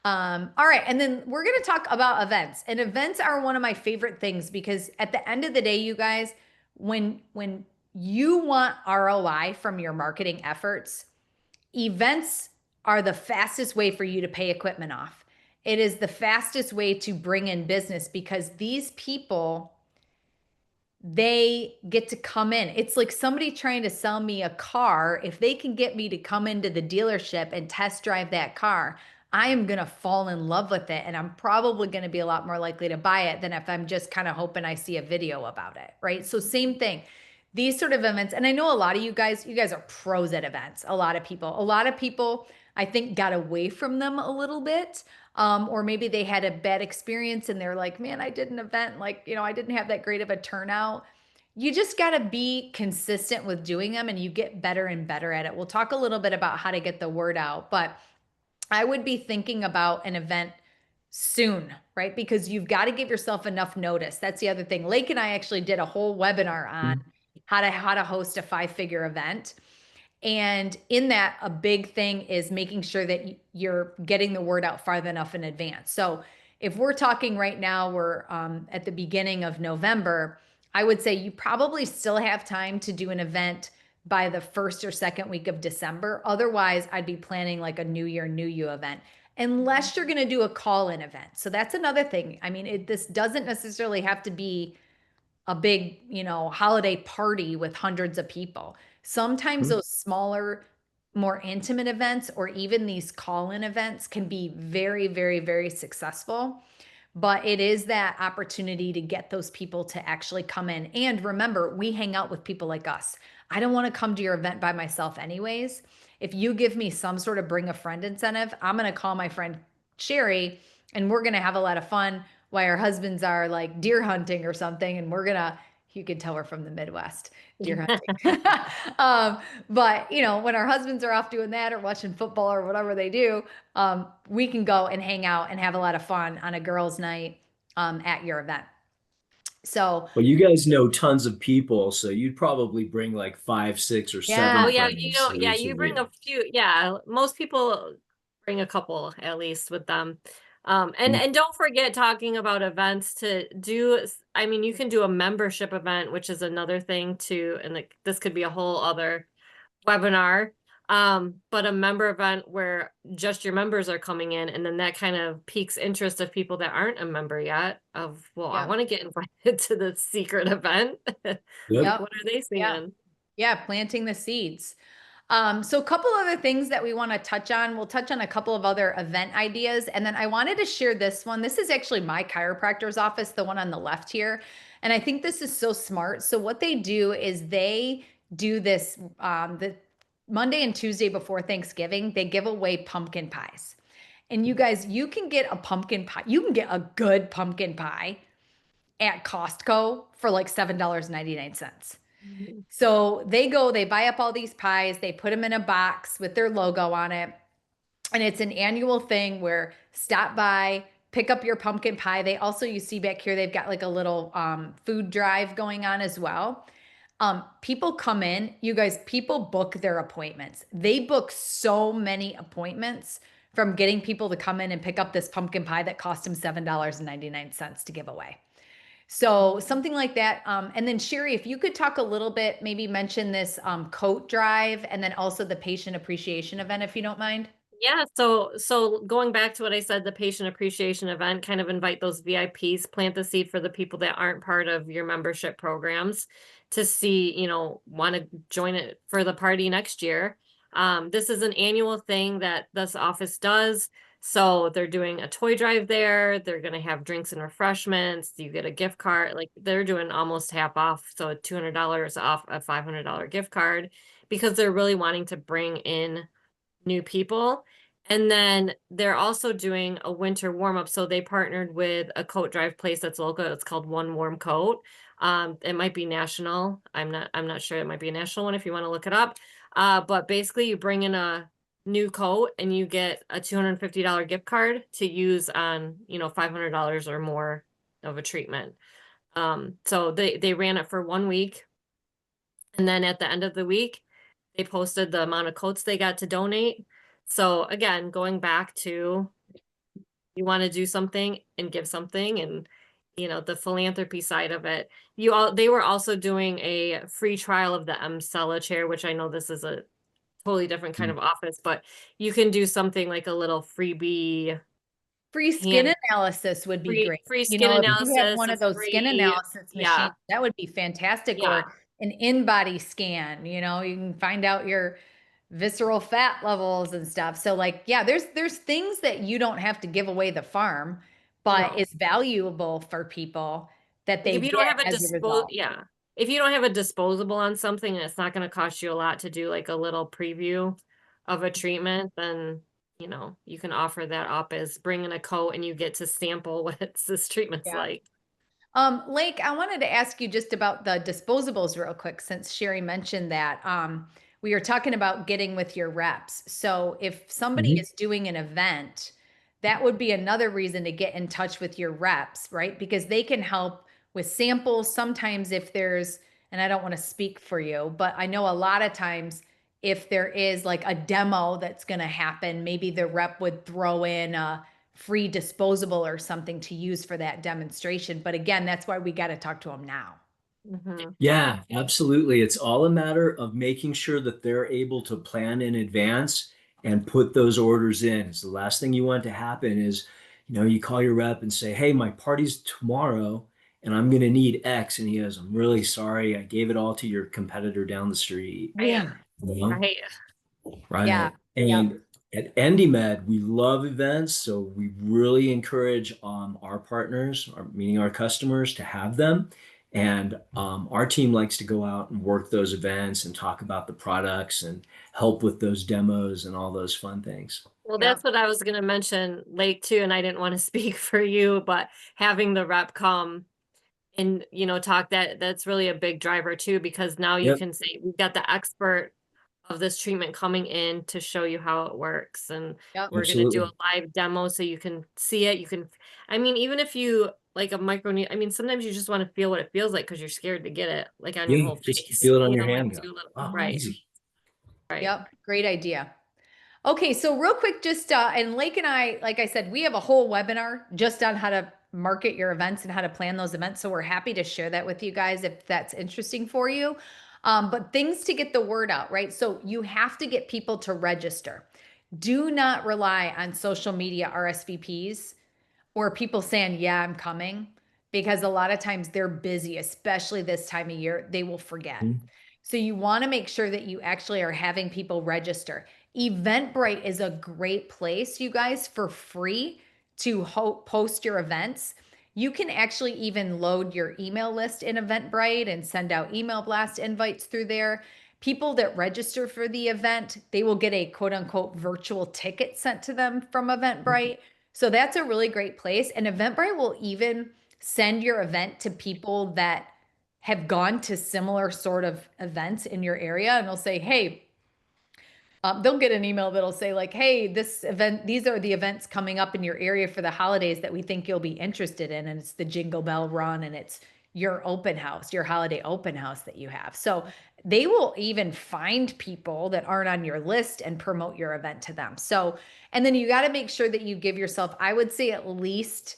All right. And then we're going to talk about events. And events are one of my favorite things because at the end of the day, you guys, when you want ROI from your marketing efforts, events are the fastest way for you to pay equipment off. It is the fastest way to bring in business because these people, they get to come in. It's like somebody trying to sell me a car. If they can get me to come into the dealership and test drive that car, I am going to fall in love with it. And I'm probably going to be a lot more likely to buy it than if I'm just kind of hoping I see a video about it. Right. So, same thing. These sort of events, and I know a lot of you guys are pros at events. A lot of people, I think, got away from them a little bit. Or maybe they had a bad experience and they're like, man, I did an event, like, I didn't have that great of a turnout. You just got to be consistent with doing them and you get better and better at it. We'll talk a little bit about how to get the word out, but I would be thinking about an event soon, right? Because you've got to give yourself enough notice. That's the other thing. Lake and I actually did a whole webinar on how to host a 5-figure event. And in that, a big thing is making sure that you're getting the word out far enough in advance. So if we're talking right now, we're at the beginning of November, I would say you probably still have time to do an event by the first or second week of December. Otherwise, I'd be planning like a New Year, New You event, unless you're going to do a call-in event. So that's another thing. I mean, this doesn't necessarily have to be a big, holiday party with hundreds of people. Sometimes those smaller, more intimate events or even these call-in events can be very, very, very successful. But it is that opportunity to get those people to actually come in. And remember, we hang out with people like us. I don't want to come to your event by myself anyways. If you give me some sort of bring a friend incentive, I'm going to call my friend Sherry and we're going to have a lot of fun while our husbands are like deer hunting or something. And you can tell we're from the Midwest, deer hunting. But when our husbands are off doing that or watching football or whatever they do, we can go and hang out and have a lot of fun on a girls' night at your event. So, Well, you guys know tons of people, so you'd probably bring like 5, 6, or Yeah. Oh 7 yeah, friends to each you bring event. a few. Yeah, most people bring a couple at least with them. And don't forget talking about events to do. I mean, you can do a membership event, which is another thing too, and like this could be a whole other webinar. But a member event where just your members are coming in, and then that kind of piques interest of people that aren't a member yet. I Yeah. want to get invited to the secret event. Yep. What are they seeing? Yeah, planting the seeds. So a couple other things that we want to touch on. We'll touch on a couple of other event ideas. And then I wanted to share this one. This is actually my chiropractor's office, the one on the left here. And I think this is so smart. So what they do is they do this the Monday and Tuesday before Thanksgiving, they give away pumpkin pies. And you guys, you can get a pumpkin pie. You can get a good pumpkin pie at Costco for like $7.99. So they buy up all these pies, they put them in a box with their logo on it. And it's an annual thing where stop by, pick up your pumpkin pie. They also, you see back here, they've got like a little food drive going on as well. People come in, you guys, people book their appointments. They book so many appointments from getting people to come in and pick up this pumpkin pie that cost them $7.99 to give away. So something like that. And then Sherry, if you could talk a little bit, maybe mention this coat drive and then also the patient appreciation event, if you don't mind. Yeah, so going back to what I said, the patient appreciation event, kind of invite those VIPs, plant the seed for the people that aren't part of your membership programs to see, want to join it for the party next year. This is an annual thing that this office does. So they're doing a toy drive there. They're going to have drinks and refreshments. You get a gift card. Like they're doing almost half off. So $200 off a $500 gift card because they're really wanting to bring in new people. And then they're also doing a winter warm up. So they partnered with a coat drive place that's local. It's called One Warm Coat. It might be national. I'm not sure. It might be a national one if you want to look it up. But basically you bring in a new coat and you get a $250 gift card to use on, $500 or more of a treatment. So they ran it for 1 week. And then at the end of the week, they posted the amount of coats they got to donate. So again, going back to you want to do something and give something, and the philanthropy side of it. They were also doing a free trial of the Emsella chair, which I know this is a totally different kind of office, but you can do something like a little freebie. Free skin analysis would be great. Free skin If you have analysis, one of those skin analysis machines, that would be fantastic. Yeah. Or an in-body scan, you can find out your visceral fat levels and stuff. So like, yeah, there's things that you don't have to give away the farm, but it's valuable for people that they if you don't have get as a result. If you don't have a disposable on something and it's not going to cost you a lot to do like a little preview of a treatment, then you can offer that up as bring in a coat and you get to sample what this treatment's like. Lake, I wanted to ask you just about the disposables real quick, since Sherry mentioned that. We were talking about getting with your reps. So if somebody is doing an event, that would be another reason to get in touch with your reps, right? Because they can help with samples. Sometimes if there's, and I don't want to speak for you, but I know a lot of times if there is like a demo that's going to happen, maybe the rep would throw in a free disposable or something to use for that demonstration. But again, that's why we got to talk to them now. Yeah, absolutely. It's all a matter of making sure that they're able to plan in advance and put those orders in. So the last thing you want to happen is, you call your rep and say, hey, my party's tomorrow and I'm going to need X. And he goes, I'm really sorry. I gave it all to your competitor down the street. Yeah. Right. Right. Yeah. And at EndyMed, we love events. So we really encourage our partners, meaning our customers, to have them. And our team likes to go out and work those events and talk about the products and help with those demos and all those fun things. Well, that's what I was going to mention, Lake, too. And I didn't want to speak for you, but having the rep come and, talk, that's really a big driver, too, because now you can say, we've got the expert of this treatment coming in to show you how it works. And we're going to do a live demo so you can see it. Even if you like a sometimes you just want to feel what it feels like because you're scared to get it like on your whole face. Feel it on your hand. Right. Easy. Right. Yep. Great idea. Okay. So real quick, just, and Lake and I, like I said, we have a whole webinar just on how to market your events and how to plan those events. So we're happy to share that with you guys if that's interesting for you. But things to get the word out, right? So you have to get people to register. Do not rely on social media RSVPs or people saying, yeah, I'm coming, because a lot of times they're busy, especially this time of year, they will forget. So you want to make sure that you actually are having people register. Eventbrite is a great place, you guys, for free to post your events. You can actually even load your email list in Eventbrite and send out email blast invites through there. People that register for the event, they will get a quote unquote virtual ticket sent to them from Eventbrite. So that's a really great place. And Eventbrite will even send your event to people that have gone to similar sort of events in your area. And they'll say, hey, they'll get an email that'll say like, hey, this event, these are the events coming up in your area for the holidays that we think you'll be interested in. And it's the Jingle Bell Run and it's your open house, your holiday open house that you have. So they will even find people that aren't on your list and promote your event to them. So, and then you got to make sure that you give yourself, I would say, at least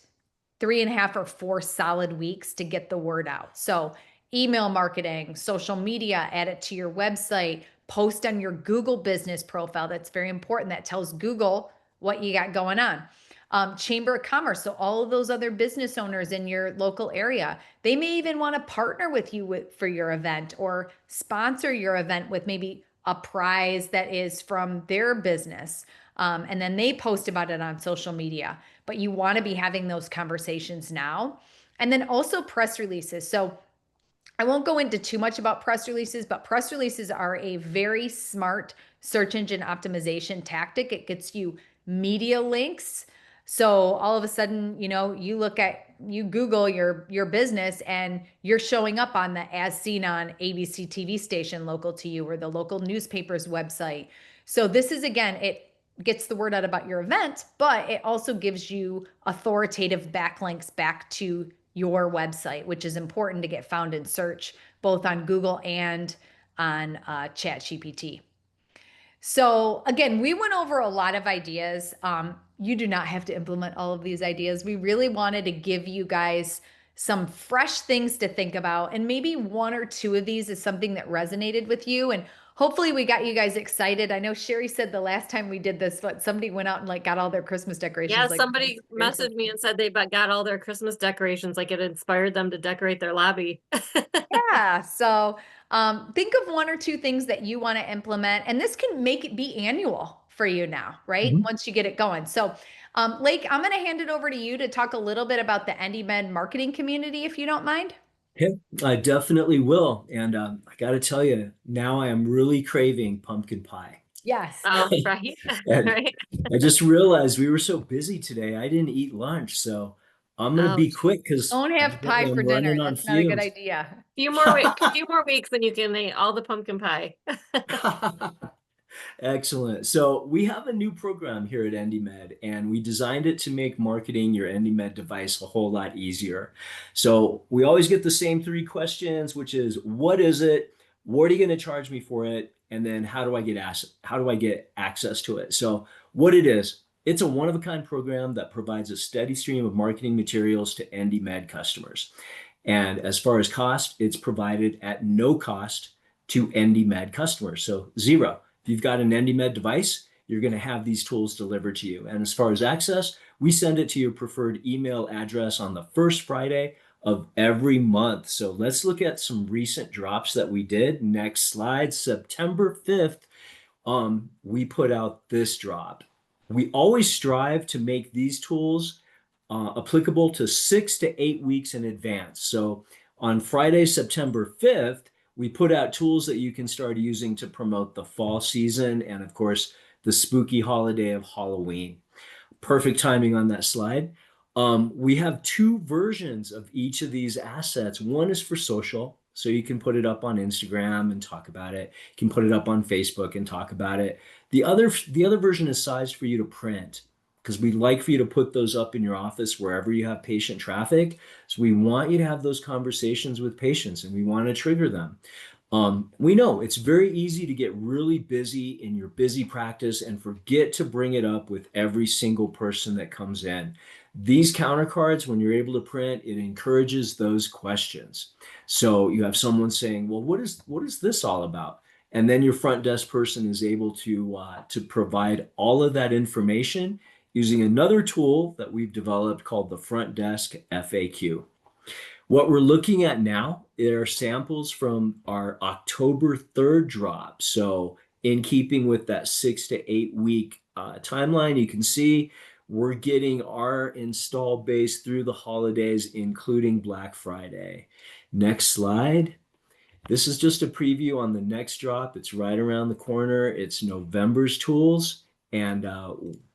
3.5 or 4 solid weeks to get the word out. So email marketing, social media, add it to your website, post on your Google business profile. That's very important. That tells Google what you got going on. Chamber of Commerce. So all of those other business owners in your local area, they may even want to partner with you for your event or sponsor your event with maybe a prize that is from their business. And then they post about it on social media. But you want to be having those conversations now. And then also press releases. So I won't go into too much about press releases, but press releases are a very smart search engine optimization tactic. It gets you media links. So all of a sudden, you Google your business and you're showing up on the as seen on ABC TV station local to you or the local newspaper's website. So this is, again, it gets the word out about your event, but it also gives you authoritative backlinks back to your website, which is important to get found in search, both on Google and on ChatGPT. So again, we went over a lot of ideas. You do not have to implement all of these ideas. We really wanted to give you guys some fresh things to think about. And maybe one or two of these is something that resonated with you. And hopefully we got you guys excited. I know Sherry said the last time we did this, but somebody went out and like got all their Christmas decorations. Yeah, like somebody messaged me and said they got all their Christmas decorations, like it inspired them to decorate their lobby. yeah. So think of one or two things that you want to implement, and this can make it be annual for you now, right? Mhm. Once you get it going. So, Lake, I'm going to hand it over to you to talk a little bit about the EndyMed marketing community, if you don't mind. Okay, I definitely will. And I got to tell you, now I am really craving pumpkin pie. Yes. Oh, right. And Right. I just realized we were so busy today. I didn't eat lunch, so I'm gonna Oh, be quick because Don't have pie for I'm dinner. running on That's not a good fumes. idea. few more weeks and you can eat all the pumpkin pie. Excellent. So we have a new program here at EndyMed, and we designed it to make marketing your EndyMed device a whole lot easier. So we always get the same three questions, which is, what is it? What are you going to charge me for it? And then how do I get access to it? So what it is, it's a one-of-a-kind program that provides a steady stream of marketing materials to EndyMed customers. And as far as cost, it's provided at no cost to EndyMed customers. So zero. If you've got an EndyMed device, you're going to have these tools delivered to you. And as far as access, we send it to your preferred email address on the first Friday of every month. So let's look at some recent drops that we did. Next slide, September 5th, we put out this drop. We always strive to make these tools applicable to 6 to 8 weeks in advance. So on Friday, September 5th, we put out tools that you can start using to promote the fall season and, of course, the spooky holiday of Halloween. Perfect timing on that slide. We have two versions of each of these assets. One is for social, so you can put it up on Instagram and talk about it. You can put it up on Facebook and talk about it. The other version is sized for you to print because we'd like for you to put those up in your office wherever you have patient traffic. So we want you to have those conversations with patients and we want to trigger them. We know it's very easy to get really busy in your busy practice and forget to bring it up with every single person that comes in. These counter cards, when you're able to print, it encourages those questions. So you have someone saying, well, what is this all about? And then your front desk person is able to provide all of that information using another tool that we've developed called the Front Desk FAQ. What we're looking at now are samples from our October 3rd drop. So in keeping with that 6 to 8 week timeline, you can see we're getting our install base through the holidays, including Black Friday. Next slide. This is just a preview on the next drop. It's right around the corner. It's November's tools. And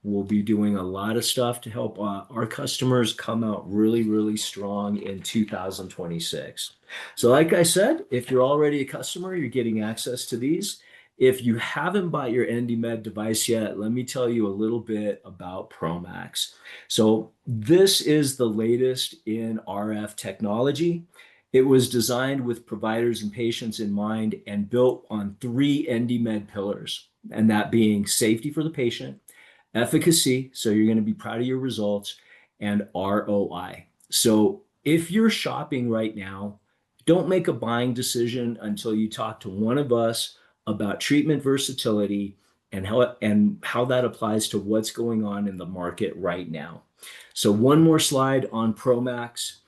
we'll be doing a lot of stuff to help our customers come out really, really strong in 2026. So like I said, if you're already a customer, you're getting access to these. If you haven't bought your EndyMed device yet, let me tell you a little bit about ProMax. So this is the latest in RF technology. It was designed with providers and patients in mind and built on three EndyMed pillars, and that being safety for the patient, efficacy, so you're going to be proud of your results, and ROI. So if you're shopping right now, don't make a buying decision until you talk to one of us about treatment versatility and how that applies to what's going on in the market right now. So one more slide on ProMax.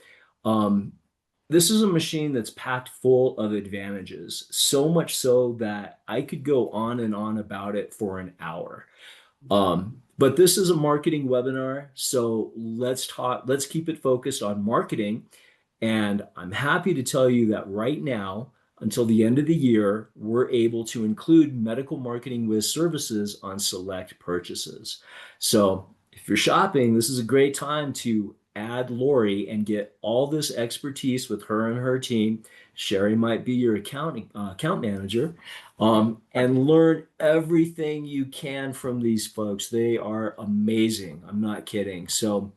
This is a machine that's packed full of advantages, so much so that I could go on and on about it for an hour. But this is a marketing webinar, so let's keep it focused on marketing. And I'm happy to tell you that right now, until the end of the year, we're able to include Medical Marketing Whiz services on select purchases. So if you're shopping, this is a great time to add Lori and get all this expertise with her and her team. Sherry might be your account manager, and learn everything you can from these folks. They are amazing. I'm not kidding. So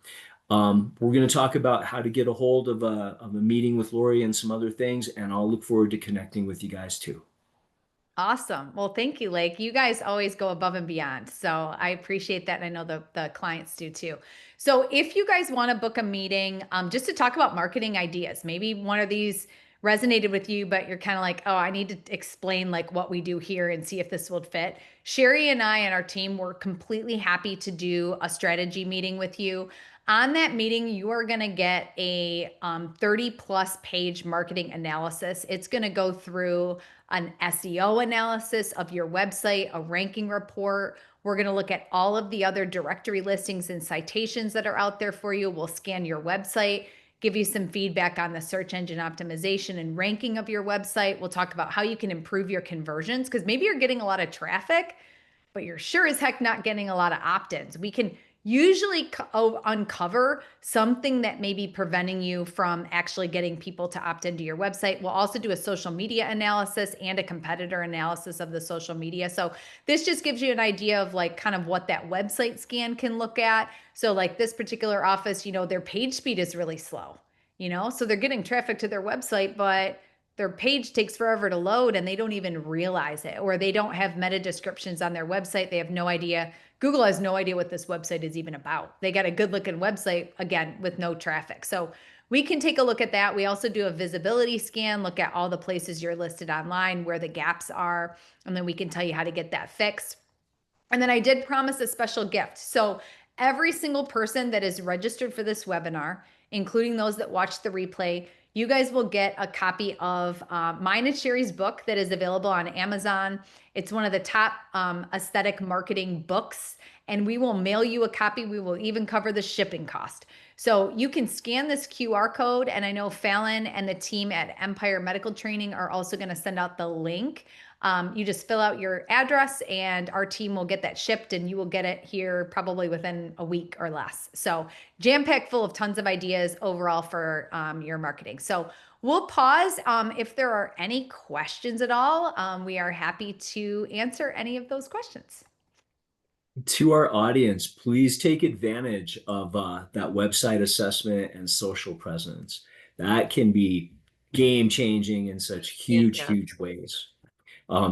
we're going to talk about how to get a hold of a meeting with Lori and some other things, and I'll look forward to connecting with you guys too. Awesome. Well, thank you, Lake. You guys always go above and beyond. So I appreciate that. And I know the clients do too. So if you guys want to book a meeting, just to talk about marketing ideas, maybe one of these resonated with you, but you're kind of like, oh, I need to explain like what we do here and see if this will fit. Sherry and I and our team were completely happy to do a strategy meeting with you. On that meeting, you are going to get a 30 plus page marketing analysis. It's going to go through an SEO analysis of your website, a ranking report. We're going to look at all of the other directory listings and citations that are out there for you. We'll scan your website, give you some feedback on the search engine optimization and ranking of your website. We'll talk about how you can improve your conversions because maybe you're getting a lot of traffic, but you're sure as heck not getting a lot of opt-ins. We can usually uncover something that may be preventing you from actually getting people to opt into your website. We'll also do a social media analysis and a competitor analysis of the social media. So this just gives you an idea of like kind of what that website scan can look at. So like this particular office, their page speed is really slow, so they're getting traffic to their website, but their page takes forever to load and they don't even realize it, or they don't have meta descriptions on their website. They have no idea. Google has no idea what this website is even about. They got a good looking website, again, with no traffic. So we can take a look at that. We also do a visibility scan, look at all the places you're listed online, where the gaps are, and then we can tell you how to get that fixed. And then I did promise a special gift. So every single person that is registered for this webinar, including those that watch the replay, you guys will get a copy of mine and Sherry's book that is available on Amazon. It's one of the top aesthetic marketing books, and we will mail you a copy. We will even cover the shipping cost. So you can scan this QR code, and I know Fallon and the team at Empire Medical Training are also going to send out the link. You just fill out your address and our team will get that shipped, and you will get it here probably within a week or less. So jam-packed full of tons of ideas overall for your marketing. So we'll pause. If there are any questions at all, we are happy to answer any of those questions. To our audience, please take advantage of that website assessment and social presence. That can be game changing in such huge, huge ways.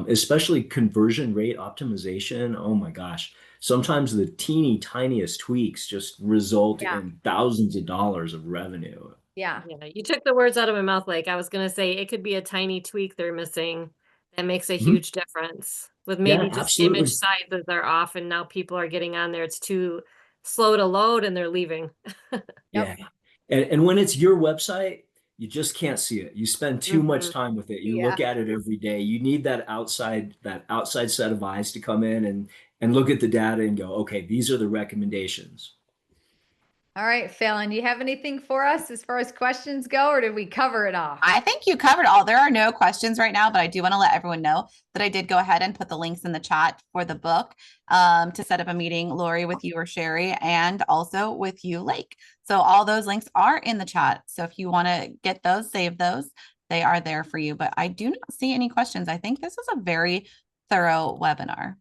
Especially conversion rate optimization. Oh my gosh. Sometimes the teeny tiniest tweaks just result in thousands of dollars of revenue. Yeah. You took the words out of my mouth. Like I was going to say, it could be a tiny tweak they're missing that makes a huge difference with maybe just image sizes are off and now people are getting on there. It's too slow to load and they're leaving. Yeah. And when it's your website, you just can't see it. You spend too much time with it. You look at it every day. You need that outside set of eyes to come in and look at the data and go, okay, these are the recommendations. All right, Fallon, do you have anything for us as far as questions go, or did we cover it all? I think you covered all. There are no questions right now, but I do want to let everyone know that I did go ahead and put the links in the chat for the book to set up a meeting, Lori, with you or Sherry, and also with you, Lake. So all those links are in the chat. So if you want to get those, save those, they are there for you. But I do not see any questions. I think this was a very thorough webinar.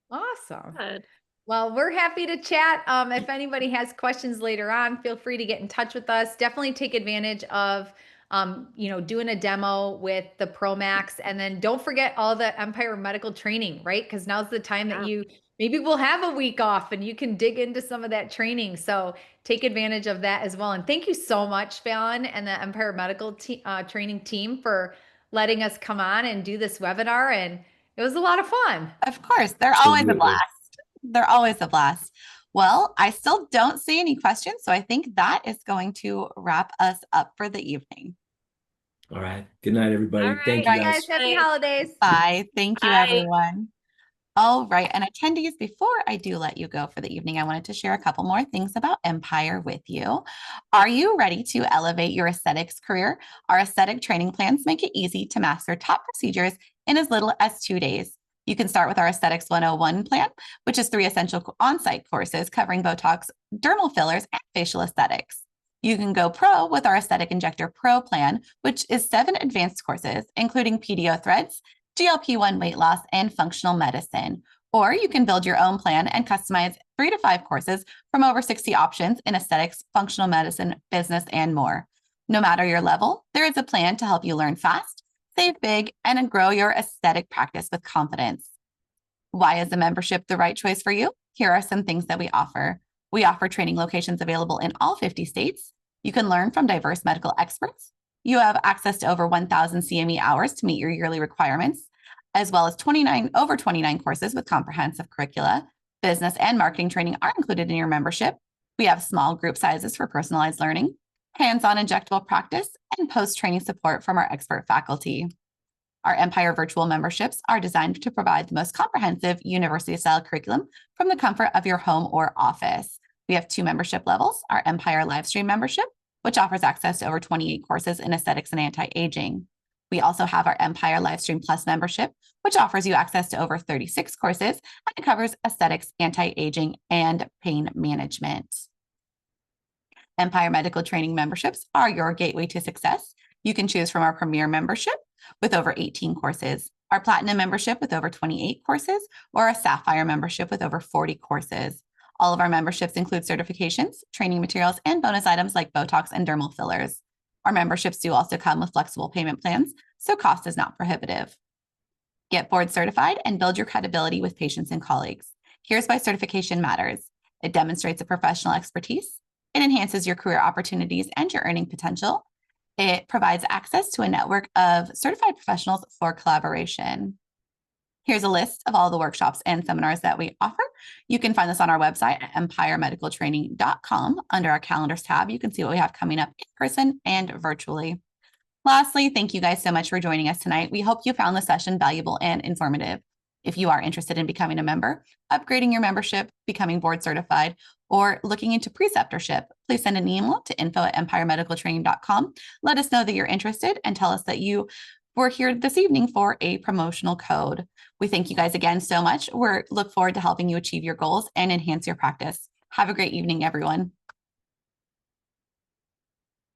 Awesome. Good. Well, we're happy to chat. If anybody has questions later on, feel free to get in touch with us. Definitely take advantage of, doing a demo with the Pro Max. And then don't forget all the Empire Medical Training, right? Because now's the time that maybe we'll have a week off and you can dig into some of that training. So take advantage of that as well. And thank you so much, Fallon and the Empire Medical Training team for letting us come on and do this webinar. And it was a lot of fun. Of course, they're always a blast. They're always a blast. Well, I still don't see any questions, so I think that is going to wrap us up for the evening. All right. Good night, everybody. All right. Thank you, guys. Happy holidays. Bye. Thank you, everyone. All right. And attendees, before I do let you go for the evening, I wanted to share a couple more things about Empire with you. Are you ready to elevate your aesthetics career? Our aesthetic training plans make it easy to master top procedures in as little as 2 days. You can start with our Aesthetics 101 plan, which is 3 essential on-site courses covering Botox, dermal fillers, and facial aesthetics. You can go pro with our Aesthetic Injector Pro plan, which is 7 advanced courses, including PDO threads, GLP-1 weight loss, and functional medicine. Or you can build your own plan and customize 3 to 5 courses from over 60 options in aesthetics, functional medicine, business, and more. No matter your level, there is a plan to help you learn fast, save big, and grow your aesthetic practice with confidence. Why is the membership the right choice for you? Here are some things that we offer. We offer training locations available in all 50 states. You can learn from diverse medical experts. You have access to over 1,000 CME hours to meet your yearly requirements, as well as over 29 courses with comprehensive curricula. Business and marketing training are included in your membership. We have small group sizes for personalized learning, hands-on injectable practice, and post-training support from our expert faculty. Our Empire virtual memberships are designed to provide the most comprehensive university-style curriculum from the comfort of your home or office. We have 2 membership levels, our Empire Livestream membership, which offers access to over 28 courses in aesthetics and anti-aging. We also have our Empire Livestream Plus membership, which offers you access to over 36 courses, and it covers aesthetics, anti-aging, and pain management. Empire Medical Training memberships are your gateway to success. You can choose from our Premier membership with over 18 courses, our Platinum membership with over 28 courses, or a Sapphire membership with over 40 courses. All of our memberships include certifications, training materials, and bonus items like Botox and dermal fillers. Our memberships do also come with flexible payment plans, so cost is not prohibitive. Get board certified and build your credibility with patients and colleagues. Here's why certification matters. It demonstrates a professional expertise. It enhances your career opportunities and your earning potential. It provides access to a network of certified professionals for collaboration. Here's a list of all the workshops and seminars that we offer. You can find this on our website at empiremedicaltraining.com. Under our calendars tab, you can see what we have coming up in person and virtually. Lastly, thank you guys so much for joining us tonight. We hope you found the session valuable and informative. If you are interested in becoming a member, upgrading your membership, becoming board certified, or looking into preceptorship, please send an email to info@empiremedicaltraining.com. Let us know that you're interested and tell us that you were here this evening for a promotional code. We thank you guys again so much. We look forward to helping you achieve your goals and enhance your practice. Have a great evening, everyone.